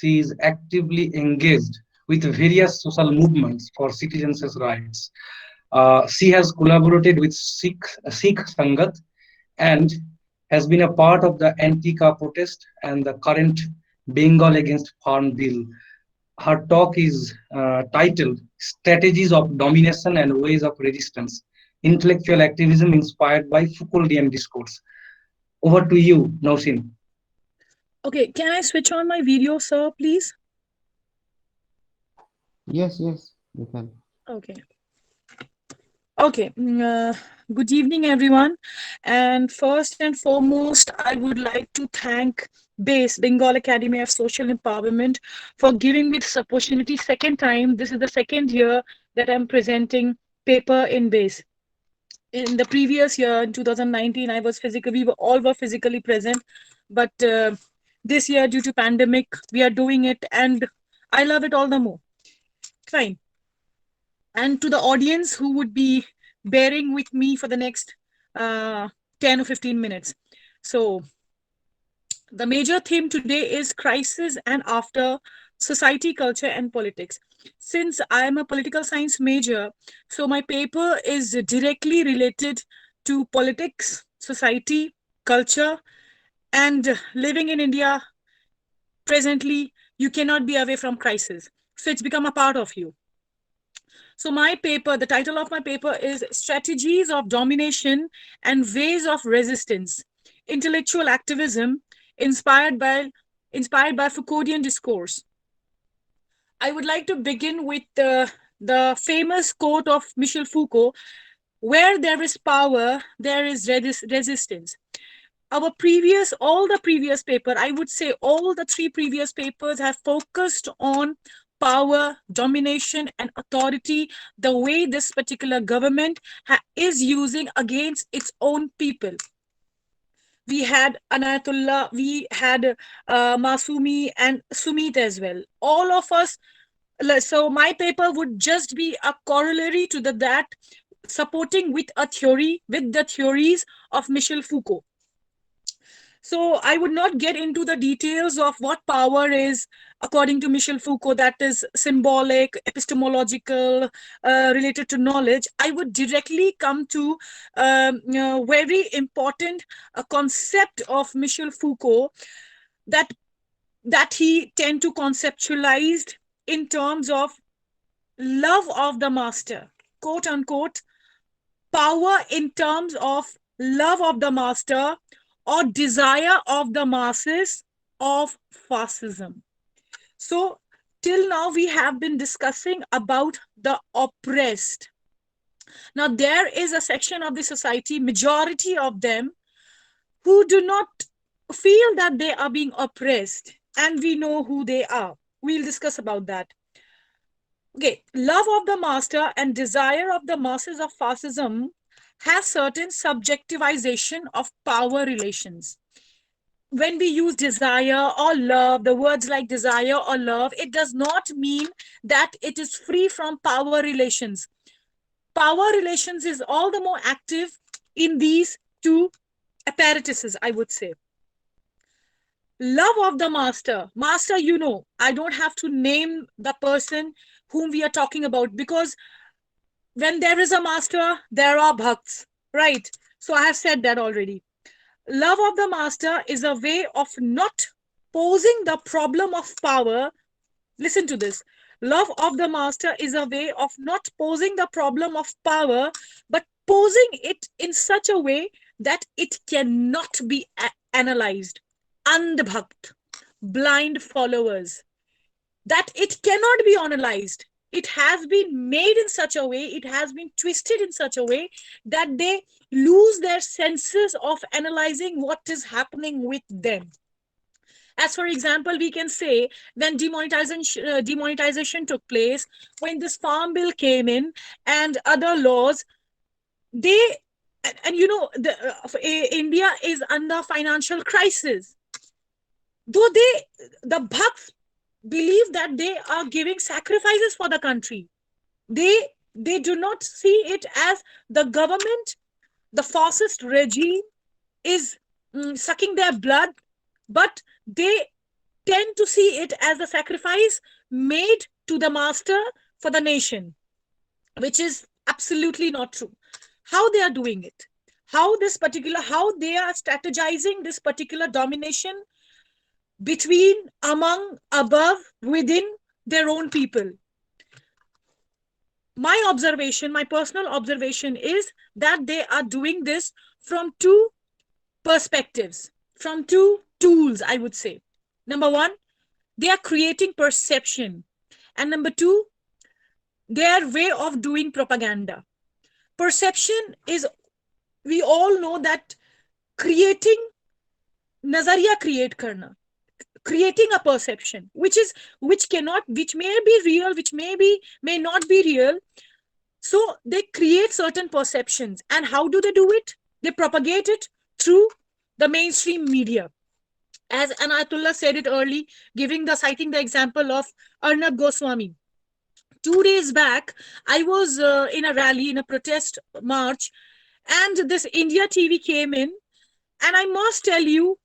she is actively engaged with various social movements for citizens' rights. She has collaborated with Sikh Sangat and has been a part of the Anti-Car protest and the current Bengal Against Farm Bill. Her talk is titled Strategies of Domination and Ways of Resistance, Intellectual Activism Inspired by Foucauldian Discourse. Over to you, Nausin. Okay, can I switch on my video, sir, please? Yes, yes, you can. Okay. Okay. Good evening, everyone. And first and foremost, I would like to thank BASE, Bengal Academy of Social Empowerment, for giving me this opportunity. Second time, this is the second year that I'm presenting paper in BASE. In the previous year, in 2019, I was physically, we were all were physically present, but this year, due to pandemic, we are doing it, and I love it all the more. Fine. And to the audience who would be bearing with me for the next uh, 10 or 15 minutes. So, the major theme today is crisis and after society, culture, and politics. Since I am a political science major, so my paper is directly related to politics, society, culture, and living in India presently, you cannot be away from crisis. So, it's become a part of you. So, my paper, the title of my paper is Strategies of Domination and Ways of Resistance, Intellectual Activism inspired by Foucauldian Discourse. I would like to begin with the famous quote of Michel Foucault: where there is power, there is resistance. All the previous paper, I would say all the three previous papers have focused on power, domination, and authority, the way this particular government is using against its own people. We had Anatullah, we had Masumi and Sumit as well. All of us. So my paper would just be a corollary to that, supporting with a theory, with the theories of Michel Foucault. So I would not get into the details of what power is according to Michel Foucault, that is symbolic, epistemological, related to knowledge. I would directly come to very important concept of Michel Foucault that he tend to conceptualize in terms of love of the master, quote unquote, power in terms of love of the master or desire of the masses of fascism. So, till now, we have been discussing about the oppressed. Now, there is a section of the society, majority of them, who do not feel that they are being oppressed, and we know who they are. We'll discuss about that. Okay, love of the master and desire of the masses of fascism has certain subjectivization of power relations. When we use desire or love, the words like desire or love, it does not mean that it is free from power relations. Power relations is all the more active in these two apparatuses, I would say. Love of the master. Master, I don't have to name the person whom we are talking about, because when there is a master, there are bhakts, right? So I have said that already. Love of the master is a way of not posing the problem of power. Listen to this. Love of the master is a way of not posing the problem of power, but posing it in such a way that it cannot be analyzed. Andhbhakt, blind followers, that it cannot be analyzed. It has been made in such a way, it has been twisted in such a way that they lose their senses of analyzing what is happening with them. As for example, we can say when demonetization took place, when this farm bill came in and other laws, they and India is under financial crisis. Though the Bhaks believe that they are giving sacrifices for the country, they do not see it as the government, the fascist regime is sucking their blood, but they tend to see it as a sacrifice made to the master for the nation, which is absolutely not true. How they are doing it, how they are strategizing this particular domination between, among, above, within their own people. My personal observation is that they are doing this from two perspectives, from two tools, I would say. Number one, they are creating perception. And number two, their way of doing propaganda. Perception is, we all know that creating, nazariya create karna, creating a perception, which may be real, may not be real. So they create certain perceptions. And how do they do it? They propagate it through the mainstream media. As Anatullah said it early, citing the example of Arnab Goswami. 2 days back, I was in a rally, in a protest march, and this India TV came in. And I must tell you,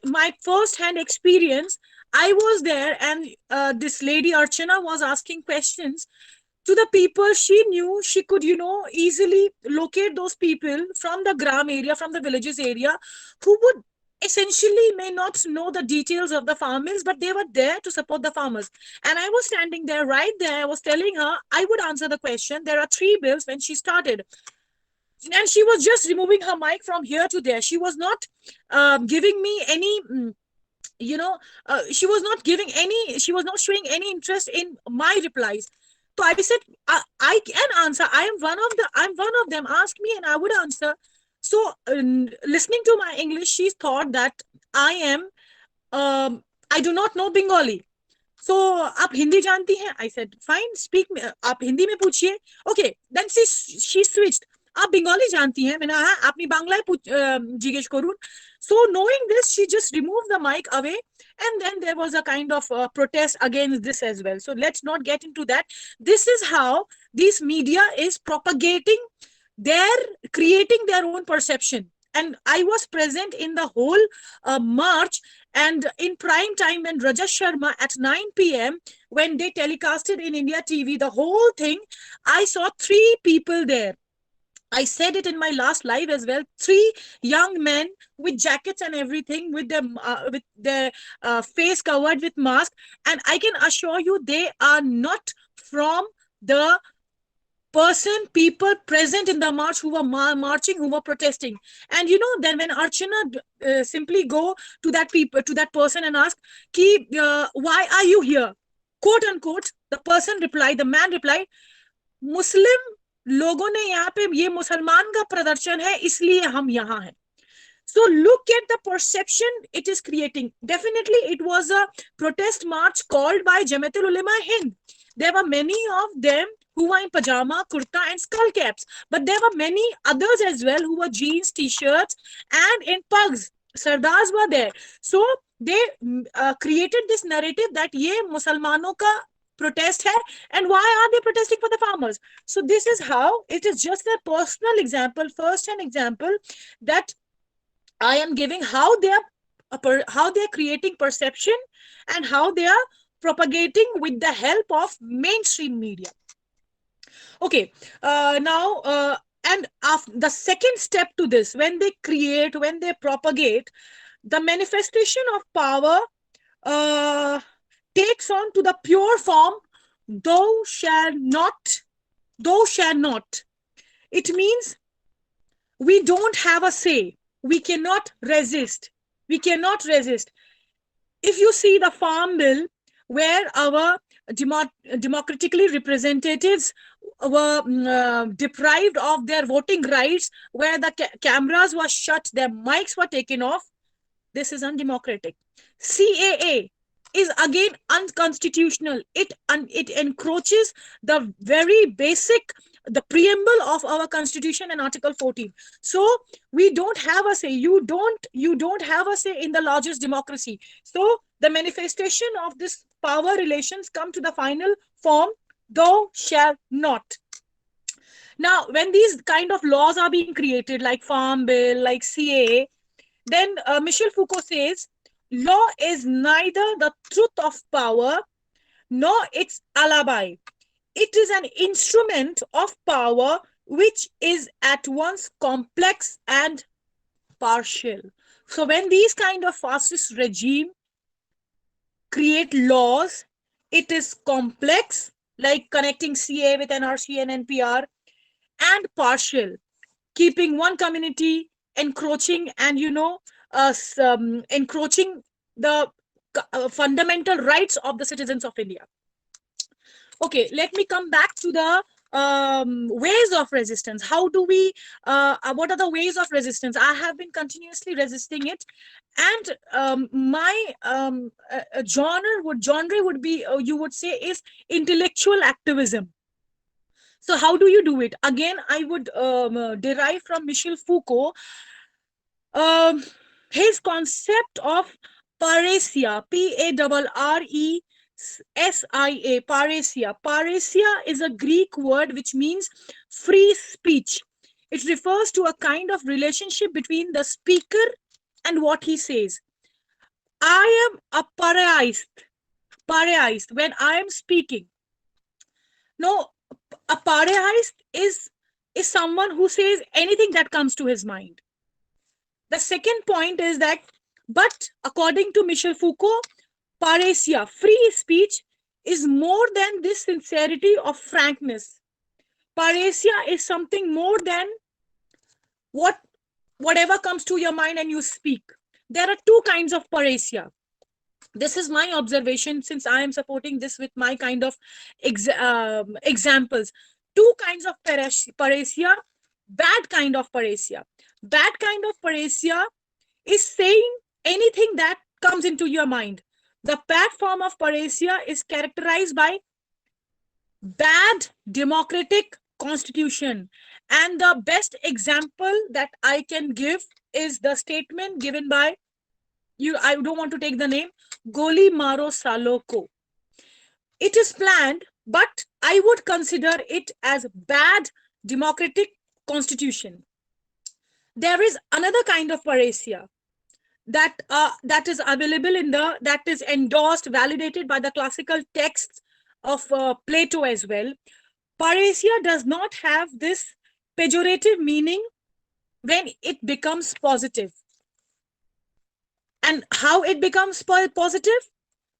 my first-hand experience, I was there, and this lady Archana was asking questions to the people she knew. She could, easily locate those people from the gram area, from the villages area, who would essentially may not know the details of the farmers, but they were there to support the farmers. And I was standing there, right there. I was telling her I would answer the question. There are 3 bills when she started. And she was just removing her mic from here to there. She was not giving me any, she was not showing any interest in my replies. So I said, I can answer. I'm one of them. Ask me and I would answer. So listening to my English, she thought that I do not know Bengali. So आप हिंदी जानती हैं? I said, fine, speak. आप हिंदी में पूछिए. Okay, then she switched. आप बंगाली जानती हैं? मैंने हाँ, আপনি বাংলায় জিজ্ঞেস করুন. So knowing this, she just removed the mic away, and then there was a kind of protest against this as well. So let's not get into that. This is how this media is propagating, creating their own perception. And I was present in the whole march, and in prime time when Rajesh Sharma at 9 p.m. when they telecasted in India TV the whole thing, I saw 3 people there. I said it in my last live as well. 3 young men with jackets and everything, with their face covered with mask, and I can assure you they are not from the people present in the march who were marching, who were protesting. And then when Archana simply go to that person and ask, why are you here? Quote unquote, the man replied, Muslim लोगों ने यहाँ पे ये मुसलमान का प्रदर्शन है इसलिए हम यहाँ हैं. So look at the perception it is creating. Definitely it was a protest march called by Jamiatul Ulema Hind. There were many of them who were in pajama, kurta and skull caps, but there were many others as well who were jeans, t-shirts and in pugs. Sardars were there. So they created this narrative that ye Musalmano ka protest hai, and why are they protesting for the farmers? So this is how it is, just a personal example, first-hand example that I am giving, how they are creating perception and how they are propagating with the help of mainstream media. Okay, now and the second step to this, when they propagate, the manifestation of power takes on to the pure form, thou shall not. It means we don't have a say. We cannot resist. If you see the farm bill, where our democratically representatives were deprived of their voting rights, where the cameras were shut, their mics were taken off, this is undemocratic. CAA is again unconstitutional. It encroaches the very basic, the preamble of our constitution and Article 14. So we don't have a say. You don't have a say in the largest democracy. So the manifestation of this power relations come to the final form, thou shall not. Now, when these kind of laws are being created, like Farm Bill, like CAA, then Michel Foucault says, Law is neither the truth of power nor its alibi. It is an instrument of power which is at once complex and partial. So when these kind of fascist regime create laws, it is complex, like connecting CA with NRC and NPR, and partial, keeping one community encroaching and encroaching the fundamental rights of the citizens of India. Okay, let me come back to the ways of resistance. How do we what are the ways of resistance? I have been continuously resisting it, and my genre would be, you would say, is intellectual activism. So how do you do it? Again, I would derive from Michel Foucault, um, his concept of paresia, P-A-R-R-E-S-I-A, paresia. Paresia is a Greek word which means free speech. It refers to a kind of relationship between the speaker and what he says. I am a pareist when I am speaking. No, a pareist is someone who says anything that comes to his mind. The second point is that, but according to Michel Foucault, paresia, free speech, is more than this sincerity of frankness. Paresia is something more than whatever comes to your mind and you speak. There are two kinds of paresia. This is my observation, since I am supporting this with my kind of examples. Two kinds of paresia. Bad kind of paresia. Bad kind of paresia is saying anything that comes into your mind. The bad form of paresia is characterized by bad democratic constitution. And the best example that I can give is the statement given by, I don't want to take the name, Goli Maro Salo ko. It is planned, but I would consider it as bad democratic constitution. There is another kind of paresia that is available that is endorsed, validated by the classical texts of Plato as well. Paresia does not have this pejorative meaning when it becomes positive. And how it becomes positive?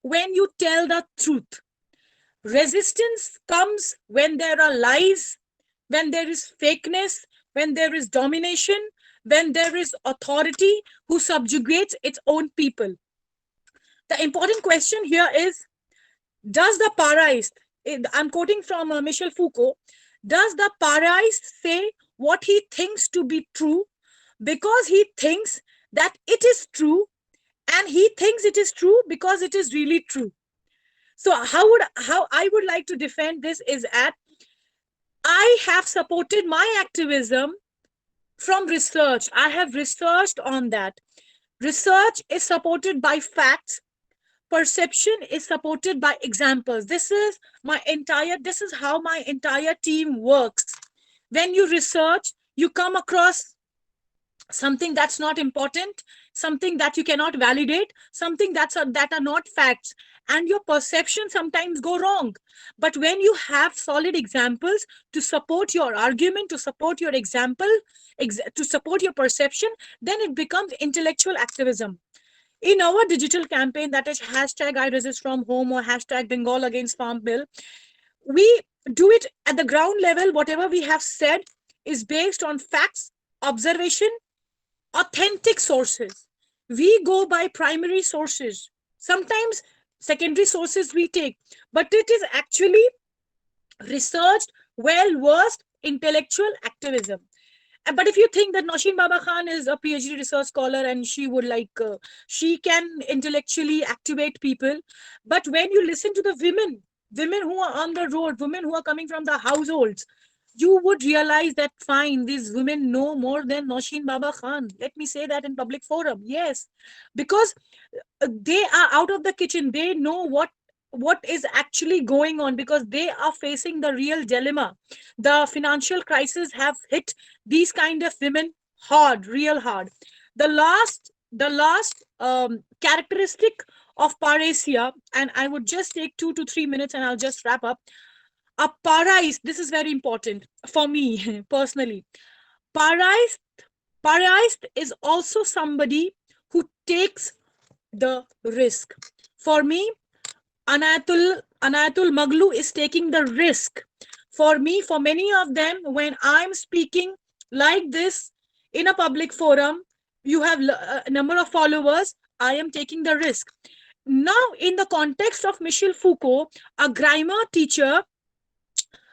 When you tell the truth. Resistance comes when there are lies, when there is fakeness, when there is domination, when there is authority who subjugates its own people. The important question here is, does the pareist, I'm quoting from Michel Foucault, does the pareist say what he thinks to be true because he thinks that it is true, and he thinks it is true because it is really true? So how I would like to defend this is that I have supported my activism from research. I have researched on that. Research is supported by facts. Perception is supported by examples. This is how my entire team works. When you research, you come across something that's not important, something that you cannot validate, something that are not facts, and your perception sometimes go wrong. But when you have solid examples to support your argument, to support your example, to support your perception, then it becomes intellectual activism. In our digital campaign, that is hashtag I resist from home or hashtag Bengal against Farm Bill, we do it at the ground level. Whatever we have said is based on facts, observation, authentic sources. We go by primary sources. Sometimes secondary sources we take, but it is actually researched, well-versed intellectual activism. But if you think that Nausheen Baba Khan is a PhD research scholar and she would she can intellectually activate people, but when you listen to the women who are on the road, women who are coming from the households, you would realize that fine, these women know more than Nausheen Baba Khan. Let me say that in public forum. Yes, because they are out of the kitchen. They know what is actually going on, because they are facing the real dilemma. The financial crisis have hit these kind of women hard, real hard. The last the last characteristic of paresia, and I would just take 2 to 3 minutes and I'll just wrap up. A parais, this is very important for me personally. Parais, parais is also somebody who takes the risk. For me, Anayatul Maglu is taking the risk. For me, for many of them, when I'm speaking like this in a public forum, you have a number of followers, I am taking the risk. Now, in the context of Michel Foucault, a grammar teacher,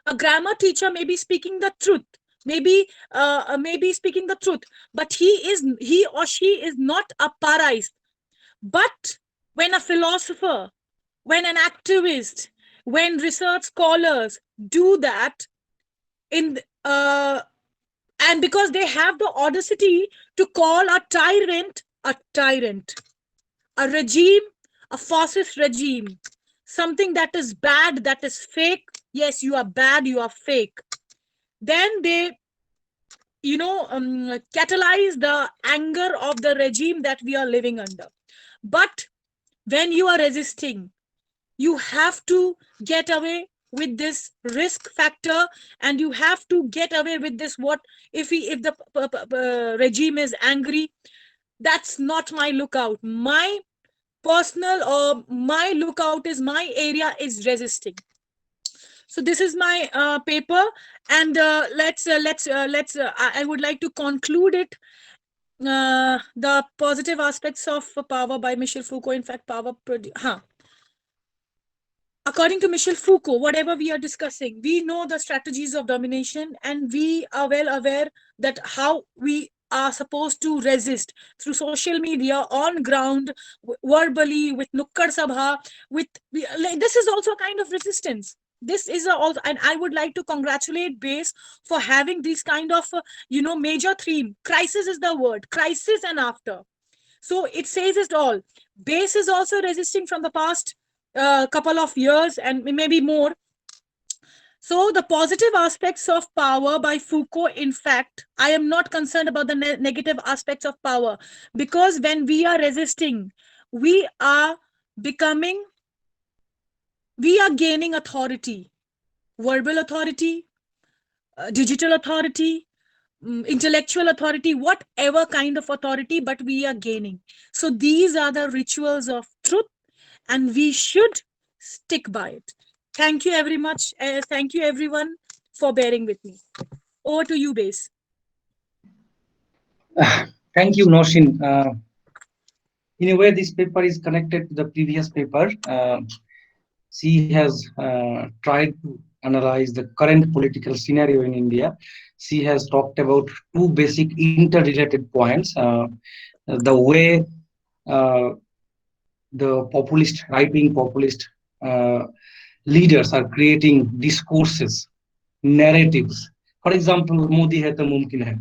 a grammar teacher may be speaking the truth, maybe speaking the truth, but he or she is not a parais. But when a philosopher, when an activist, when research scholars do that, in and because they have the audacity to call a tyrant, a regime, a fascist regime, something that is bad, that is fake. Yes, you are bad, you are fake. Then they, catalyze the anger of the regime that we are living under. But when you are resisting, you have to get away with this risk factor, and you have to get away with this, what if the regime is angry. That's not my lookout. My personal, or my lookout is, my area is resisting. So this is my paper, and I would like to conclude it. The positive aspects of power by Michel Foucault. In fact, according to Michel Foucault, whatever we are discussing, we know the strategies of domination, and we are well aware that how we are supposed to resist through social media, on ground, verbally, with Nukkad Sabha, this is also a kind of resistance. This is also, and I would like to congratulate Base for having this kind of, major theme. Crisis is the word, crisis and after. So it says it all. Base is also resisting from the past couple of years and maybe more. So the positive aspects of power by Foucault, in fact, I am not concerned about the negative aspects of power, because when we are resisting, we are gaining authority, verbal authority, digital authority, intellectual authority, whatever kind of authority, but we are gaining. So these are the rituals of truth, and we should stick by it. Thank you very much. Thank you everyone for bearing with me. Over to you, Base. Thank you, Noshin. In a way, this paper is connected to the previous paper. She has tried to analyze the current political scenario in India. She has talked about two basic interrelated points. The way the populist, right-wing populist leaders are creating discourses, narratives. For example, Modi hai to mumkin hai.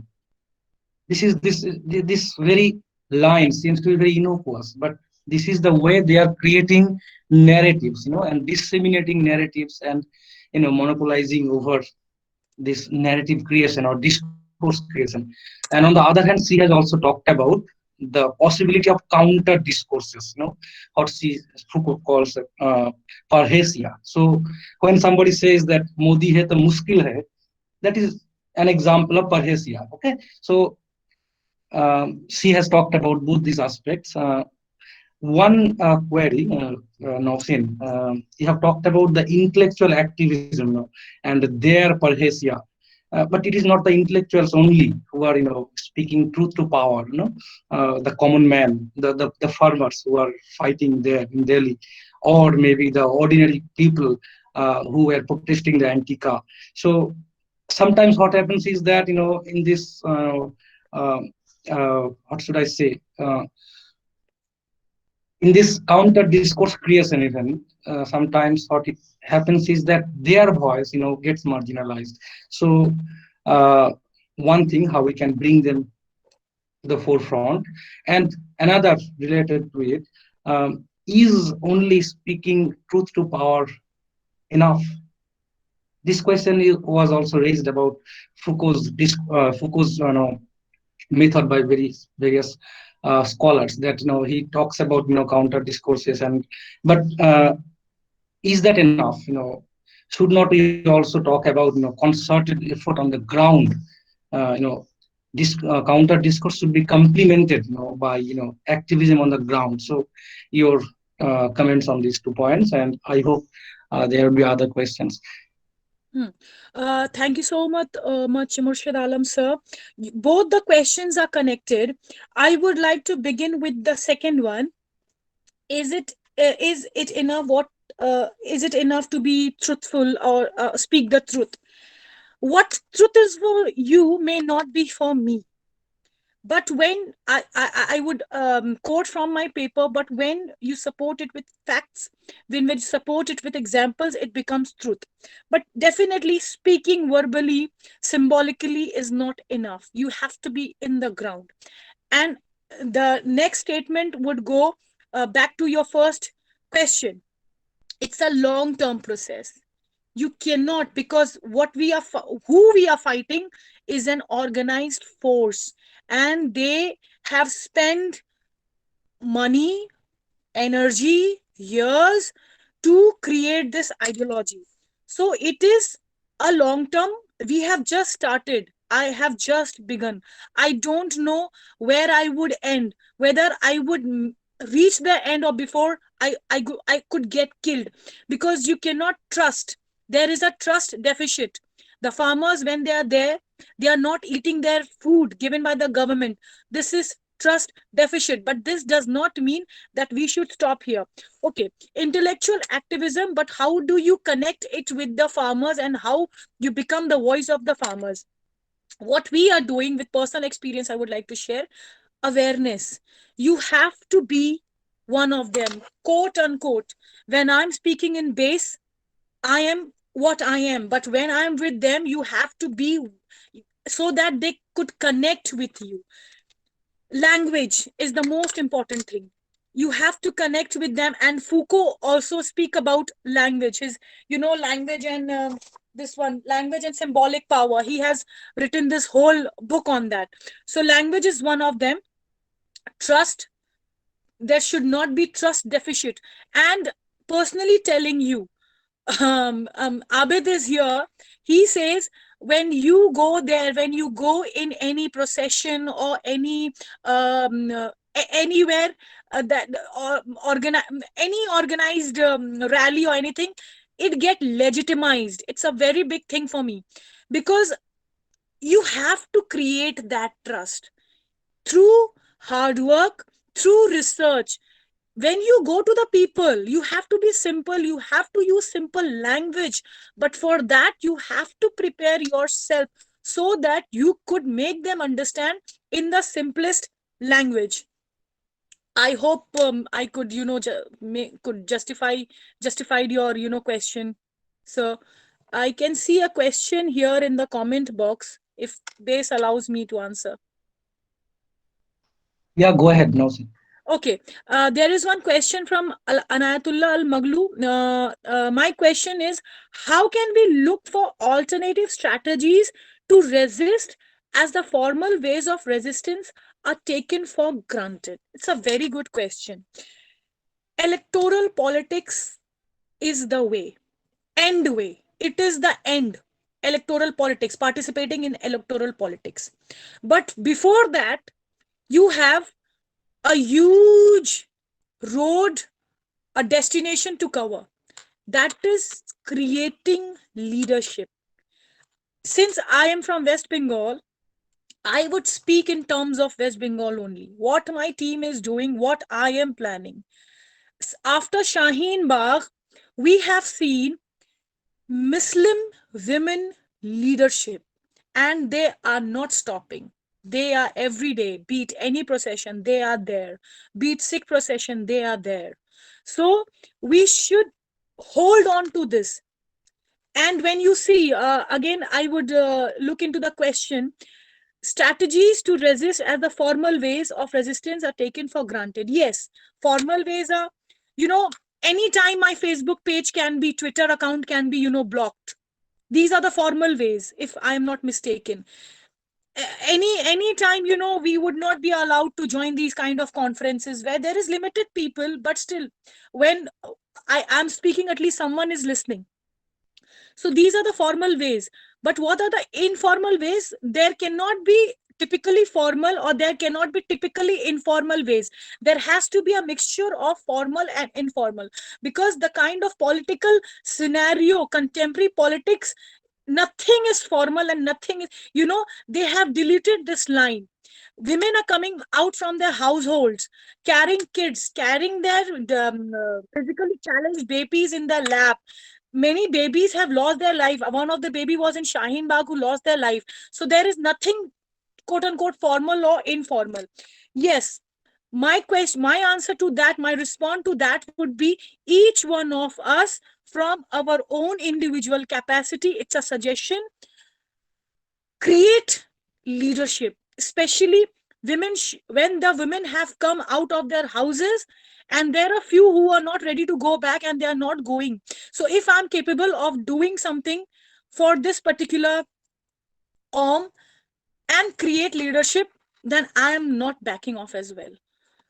This very line seems to be very innocuous, but this is the way they are creating narratives, and disseminating narratives, and monopolizing over this narrative creation or discourse creation. And on the other hand, she has also talked about the possibility of counter discourses, what Foucault calls parrhesia. So when somebody says that Modi hai to muskil hai, that is an example of parrhesia. Okay, so she has talked about both these aspects. One query, Nausin, you have talked about the intellectual activism and their parrhesia. But it is not the intellectuals only who are, speaking truth to power. The common man, the farmers who are fighting there in Delhi, or maybe the ordinary people who were protesting the Antica. So sometimes what happens is that, in this, what should I say? In this counter discourse creation, even sometimes what it happens is that their voice, gets marginalized. So one thing, how we can bring them to the forefront, and another related to it, is only speaking truth to power enough? This question was also raised about Foucault's method by various scholars that he talks about counter discourses, but is that enough? Should not we also talk about concerted effort on the ground? This counter discourse should be complemented by activism on the ground. So your comments on these 2 points, and I hope there will be other questions. Thank you so much, Murshid Alam sir. Both the questions are connected. I would like to begin with the second one. Is it enough? What is it enough to be truthful or speak the truth? What truth is for you may not be for me. But when I would quote from my paper, but when you support it with facts, when you support it with examples, it becomes truth. But definitely speaking verbally, symbolically is not enough. You have to be in the ground. And the next statement would go back to your first question. It's a long term process. You cannot, because who we are fighting is an organized force, and they have spent money, energy, years to create this ideology. So it is a long term. We have just started. I have just begun. I don't know where I would end, whether I would reach the end or before I could get killed, because you cannot trust. There is a trust deficit. The farmers, when they are there, they are not eating their food given by the government. This is trust deficit, but this does not mean that we should stop here. Okay, intellectual activism, but how do you connect it with the farmers and how you become the voice of the farmers? What we are doing with personal experience, I would like to share awareness. You have to be one of them, quote unquote. When I'm speaking in base, I am what I am, but when I'm with them, you have to be, so that they could connect with you. Language is the most important thing. You have to connect with them, and Foucault also speak about language. His language and this one, language and symbolic power, he has written this whole book on that. So language is one of them. Trust, there should not be trust deficit. And personally telling you, Abid is here. He says, when you go there, when you go in any procession or any anywhere that or any organized rally or anything, it get legitimized. It's a very big thing for me, because you have to create that trust through hard work, through research. When you go to the people, you have to be simple, you have to use simple language, but for that you have to prepare yourself so that you could make them understand in the simplest language. I hope I could could justified your question. So I can see a question here in the comment box, if base allows me to answer. Yeah, go ahead, no. Okay, there is one question from Anayatullah Al Maglu. My question is, how can we look for alternative strategies to resist, as the formal ways of resistance are taken for granted? It's a very good question. Electoral politics is the way, end way. It is the end. Electoral politics, participating in electoral politics. But before that, you have a huge road, a destination to cover. That is creating leadership. Since I am from West Bengal, I would speak in terms of West Bengal only. What my team is doing, what I am planning. After Shaheen Bagh, we have seen Muslim women leadership, and they are not stopping. They are every day, be it any procession, they are there. Be it Sikh procession, they are there. So we should hold on to this. And when you see, again, I would look into the question, strategies to resist, as the formal ways of resistance are taken for granted. Yes, formal ways are, anytime my Facebook page can be, Twitter account can be, blocked. These are the formal ways, if I am not mistaken. any time, we would not be allowed to join these kind of conferences where there is limited people, but still, when I am speaking, at least someone is listening. So these are the formal ways. But what are the informal ways? There cannot be typically formal, or there cannot be typically informal ways. There has to be a mixture of formal and informal, because the kind of political scenario, contemporary politics, nothing is formal and nothing is, they have deleted this line. Women are coming out from their households, carrying kids, carrying their physically challenged babies in their lap. Many babies have lost their life. One of the baby was in Shaheen Bagh who lost their life. So there is nothing, quote unquote, formal or informal. Yes, my answer to that, my response to that would be, each one of us from our own individual capacity, it's a suggestion, create leadership, especially women. When the women have come out of their houses, and there are few who are not ready to go back and they are not going. So if I'm capable of doing something for this particular arm and create leadership, then I am not backing off as well.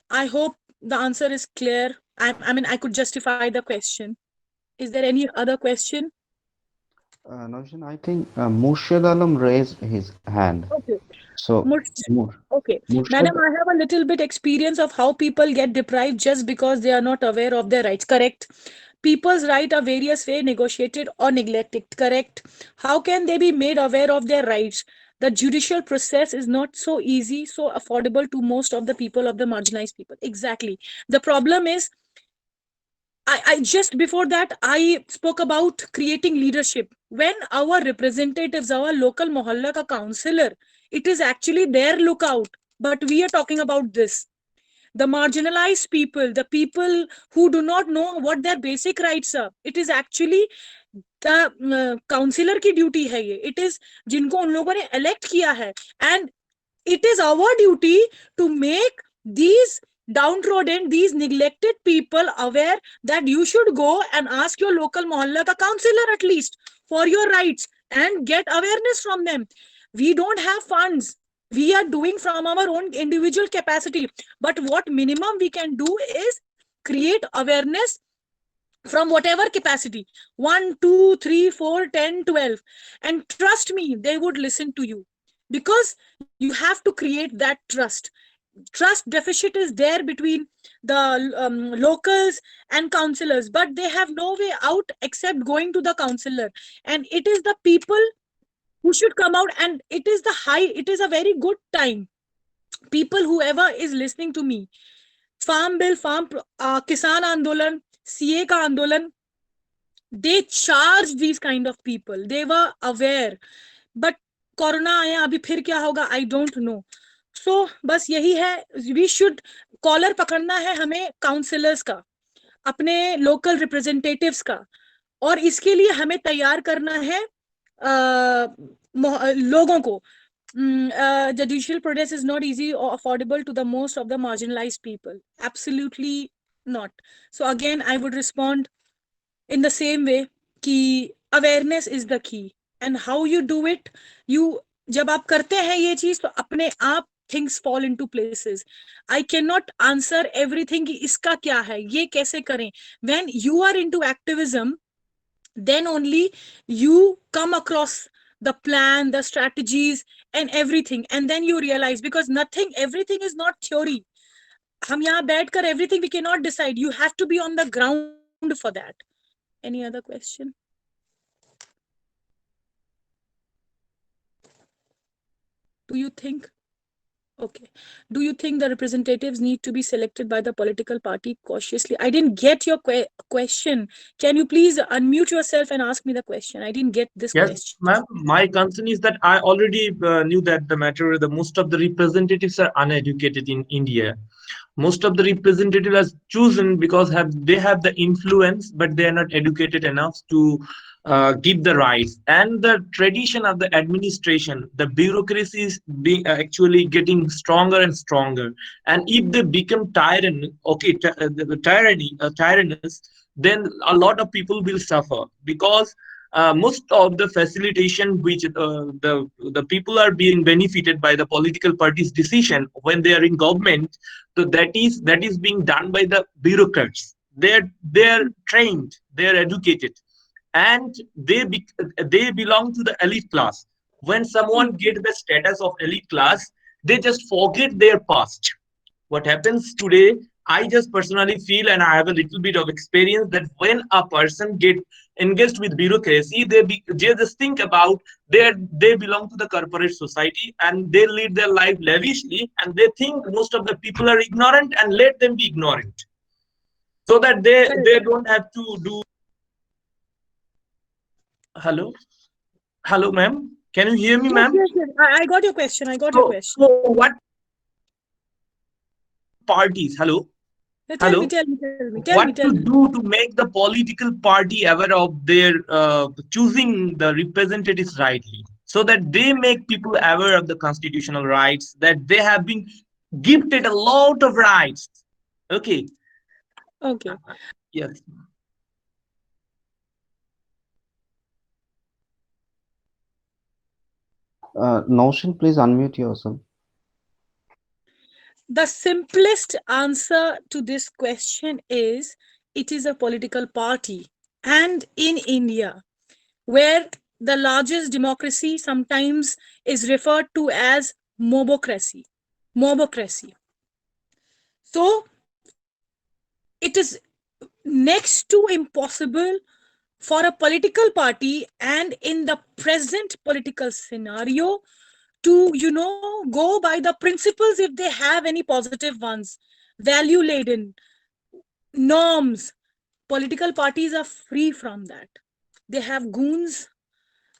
I hope the answer is clear. I mean, I could justify the question. Is there any other question? Naushin, I think Murshid Alam raised his hand. Okay. So, Okay, Murshid, madam, I have a little bit experience of how people get deprived just because they are not aware of their rights. Correct. People's rights are various way negotiated or neglected. Correct. How can they be made aware of their rights? The judicial process is not so easy, so affordable to most of the people, of the marginalized people. Exactly. The problem is, I just before that, I spoke about creating leadership. When our representatives, our local mohalla ka counselor, it is actually their lookout. But we are talking about this. The marginalized people, the people who do not know what their basic rights are. It is actually the counselor की duty है ये. It is जिनको उन लोगों ने elect किया है. And it is our duty to make these downtrodden, these neglected people aware that you should go and ask your local mohalla ka counselor at least for your rights and get awareness from them. We don't have funds. We are doing from our own individual capacity. But what minimum we can do is create awareness from whatever capacity, 1, 2, 3, 4, 10, 12. And trust me, they would listen to you, because you have to create that trust deficit is there between the locals and counselors, but they have no way out except going to the counselor. And it is the people who should come out, and it is a very good time. People, whoever is listening to me, farm bill, kisan andolan, CA ka andolan, they charged these kind of people. They were aware. But corona आया, अभी फिर क्या होगा, I don't know. सो बस यही है, we should collar पकड़ना है हमें काउंसलर्स का, अपने लोकल रिप्रेजेंटेटिव्स का, और इसके लिए हमें तैयार करना है लोगों को. The judicial process is not easy or affordable to the most of the marginalized people. Absolutely not. So again, I would respond in the same way कि awareness is the key. And how you do it, जब आप करते हैं ये चीज, तो अपने आप things fall into places. I cannot answer everything कि इसका क्या है, ये कैसे करें. When you are into activism, then only you come across the plan, the strategies and everything, and then you realize, because everything is not theory. हम यहाँ बैठकर everything we cannot decide. You have to be on the ground for that. Any other question? Do you think the representatives need to be selected by the political party cautiously? I didn't get your question. Can you please unmute yourself and ask me the question? I didn't get this Yes, question. ma'am. My concern is that I already knew that the most of the representatives are uneducated in India. Most of the representatives are chosen because they have the influence, but they are not educated enough to give the rights. And the tradition of the administration, the bureaucracy is actually getting stronger and stronger. And if they become tyrannous, then a lot of people will suffer, because most of the facilitation which the people are being benefited by the political parties decision when they are in government, so that is being done by the bureaucrats. They're trained, they're educated, and they belong to the elite class. When someone get the status of elite class, they just forget their past. What happens today, I just personally feel, and I have a little bit of experience, that when a person get engaged with bureaucracy, they just think about they belong to the corporate society and they lead their life lavishly, and they think most of the people are ignorant and let them be ignorant, so that they don't have to do. Hello, hello, ma'am. Can you hear me, Yes, ma'am? yes, yes. I got your question. I got your question. So what parties? Hello. Tell me, Hello. What tell to me. do to make the political party aware of their choosing the representatives rightly, so that they make people aware of the constitutional rights, that they have been gifted a lot of rights. Okay. Okay. Yes. Notion, please unmute yourself. The simplest answer to this question is it is a political party. And in India, where the largest democracy sometimes is referred to as mobocracy. Mobocracy. So it is next to impossible for a political party, and in the present political scenario, to go by the principles, if they have any positive ones, value laden norms. Political parties are free from that. They have goons,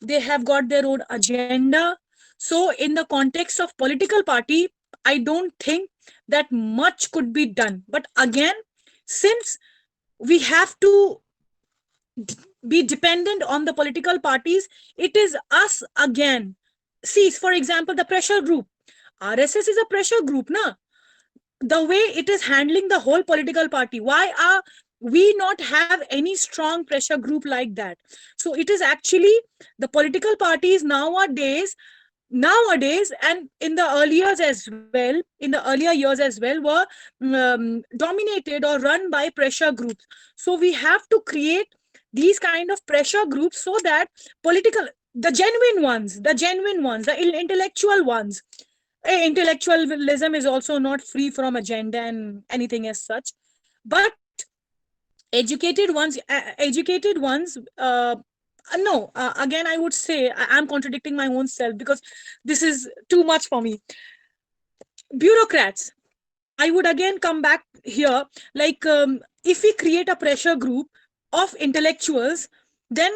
they have got their own agenda. So in the context of political party, I don't think that much could be done. But again, since we have to be dependent on the political parties, it is us again. See, for example, the pressure group. RSS is a pressure group, na? The way it is handling the whole political party, why are we not have any strong pressure group like that? So it is actually the political parties nowadays, and in the earlier years as well, were dominated or run by pressure groups. So we have to create these kind of pressure groups, so that political the genuine ones, the intellectual ones. Intellectualism is also not free from agenda and anything as such, but educated ones no, again, I would say I'm contradicting my own self, because this is too much for me. Bureaucrats, I would again come back here, like, if we create a pressure group of intellectuals, then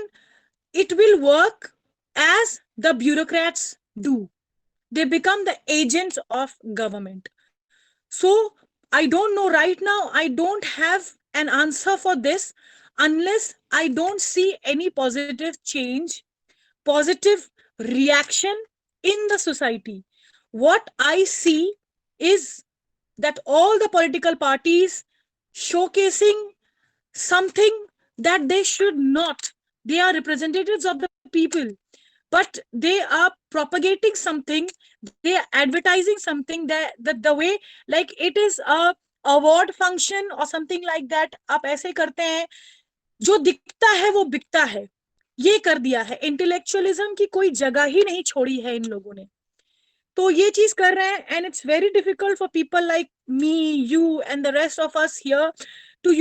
it will work as the bureaucrats do. They become the agents of government. So I don't know right now, I don't have an answer for this, unless I don't see any positive change, positive reaction in the society. What I see is that all the political parties showcasing something that they should not. They are representatives of the people, but they are propagating something, they are advertising something, that the way, like it is a award function or something like that. आप ऐसे करते हैं, जो दिखता है वो बिकता है, ये कर दिया है। इंटेलेक्चुअलिज्म की कोई जगह ही नहीं छोड़ी है इन लोगों ने, तो ये चीज कर रहे हैं। And it's very difficult for people like me, you and the rest of us here to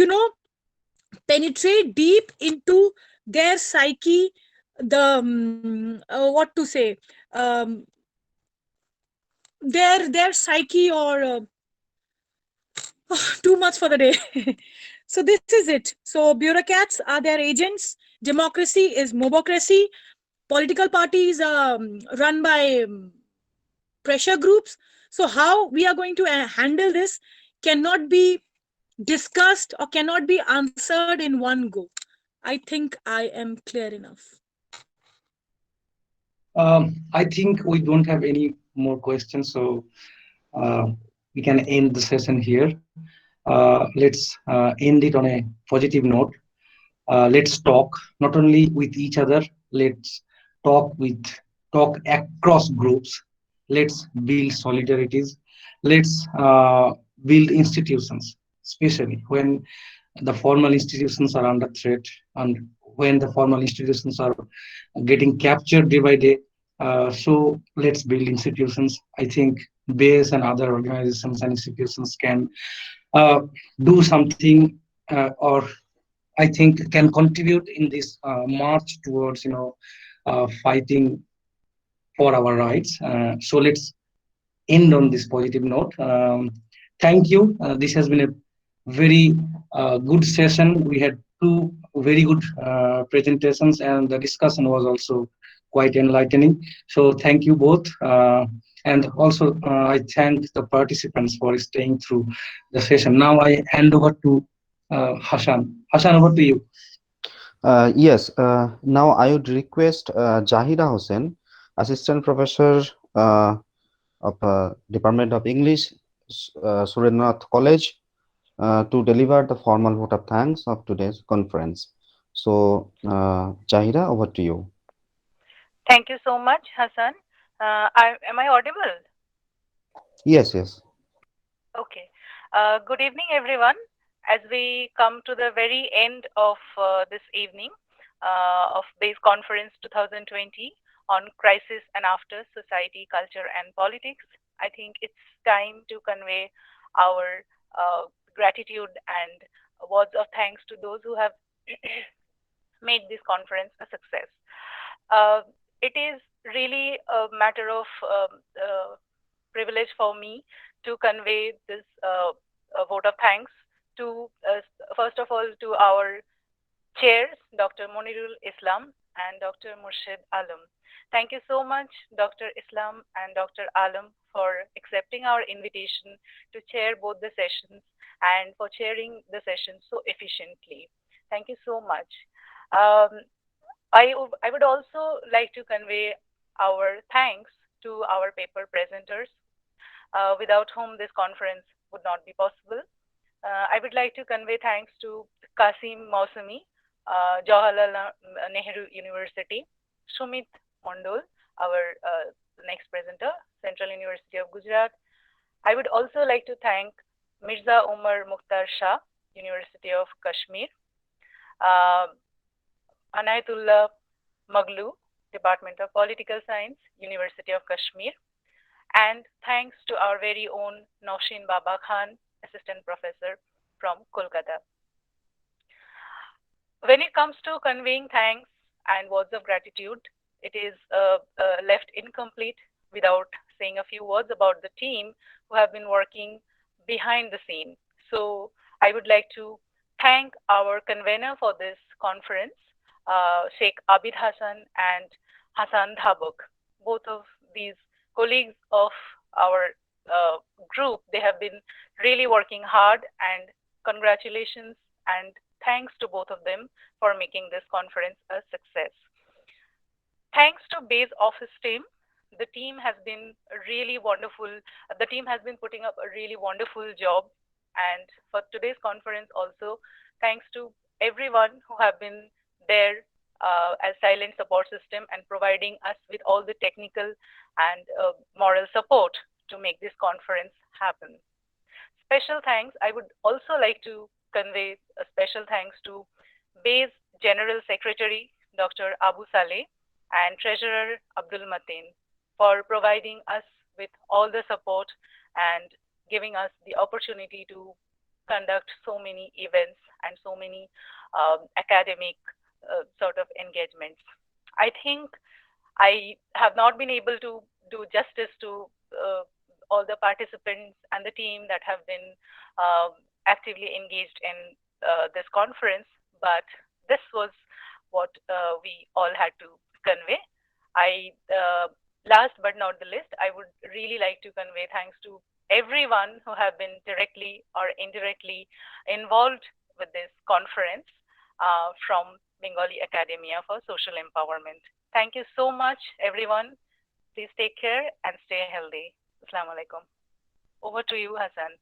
penetrate deep into their psyche, the what to say, their psyche, or too much for the day. So this is it. So bureaucrats are their agents, democracy is mobocracy, political parties run by pressure groups. So how we are going to handle this cannot be discussed or cannot be answered in one go. I think I am clear enough. I think we don't have any more questions, so we can end the session here. Let's end it on a positive note. Let's talk not only with each other. Let's talk with talk across groups. Let's build solidarities. Let's build institutions, especially when the formal institutions are under threat and when the formal institutions are getting captured day by day. So let's build institutions. I think BASE and other organizations and institutions can uh, do something, or I think can contribute in this march towards fighting for our rights. So let's end on this positive note. Thank you. This has been a very good session. We had two very good presentations, and the discussion was also quite enlightening. So thank you both. And also, I thank the participants for staying through the session. Now I hand over to Hassan. Hassan, over to you. Yes, now I would request Jahida Hussain, Assistant Professor uh, of Department of English, Surendranath College, to deliver the formal vote of thanks of today's conference. So, Jahida, over to you. Thank you so much, Hassan. Am I audible? Yes, yes. Okay. Good evening, everyone. As we come to the very end of this evening of BASE Conference 2020 on Crisis and After Society, Culture and Politics, I think it's time to convey our gratitude and words of thanks to those who have made this conference a success. It is really a matter of privilege for me to convey this a vote of thanks to, first of all, to our chairs, Dr. Monirul Islam and Dr. Murshid Alam. Thank you so much, Dr. Islam and Dr. Alam, for accepting our invitation to chair both the sessions and for chairing the session so efficiently. Thank you so much. I would also like to convey our thanks to our paper presenters, without whom this conference would not be possible. I would like to convey thanks to Kasim Mausami, Jawaharlal Nehru University, Sumit Mondol, our next presenter, Central University of Gujarat. I would also like to thank Mirza Umar Mukhtar Shah, University of Kashmir, Anayatullah Maglu, Department of Political Science, University of Kashmir, and thanks to our very own Naushin Baba Khan, Assistant Professor from Kolkata. When it comes to conveying thanks and words of gratitude, it is left incomplete without saying a few words about the team who have been working behind the scene. So I would like to thank our convener for this conference, Sheikh Abid Hassan and Hassan Dhabuk. Both of these colleagues of our group, they have been really working hard, and congratulations and thanks to both of them for making this conference a success. Thanks to BASE office team, the team has been really wonderful. The team has been putting up a really wonderful job. And for today's conference also, thanks to everyone who have been there as silent support system and providing us with all the technical and moral support to make this conference happen. Special thanks. I would also like to convey a special thanks to BASE General Secretary, Dr. Abu Saleh, and Treasurer Abdul Mateen for providing us with all the support and giving us the opportunity to conduct so many events and so many academic sort of engagements. I think I have not been able to do justice to all the participants and the team that have been actively engaged in this conference, but this was what we all had to convey. Last but not the least, I would really like to convey thanks to everyone who have been directly or indirectly involved with this conference from Bengali Academia for Social Empowerment. Thank you so much, everyone. Please take care and stay healthy. Assalamu alaikum. Over to you, Hassan.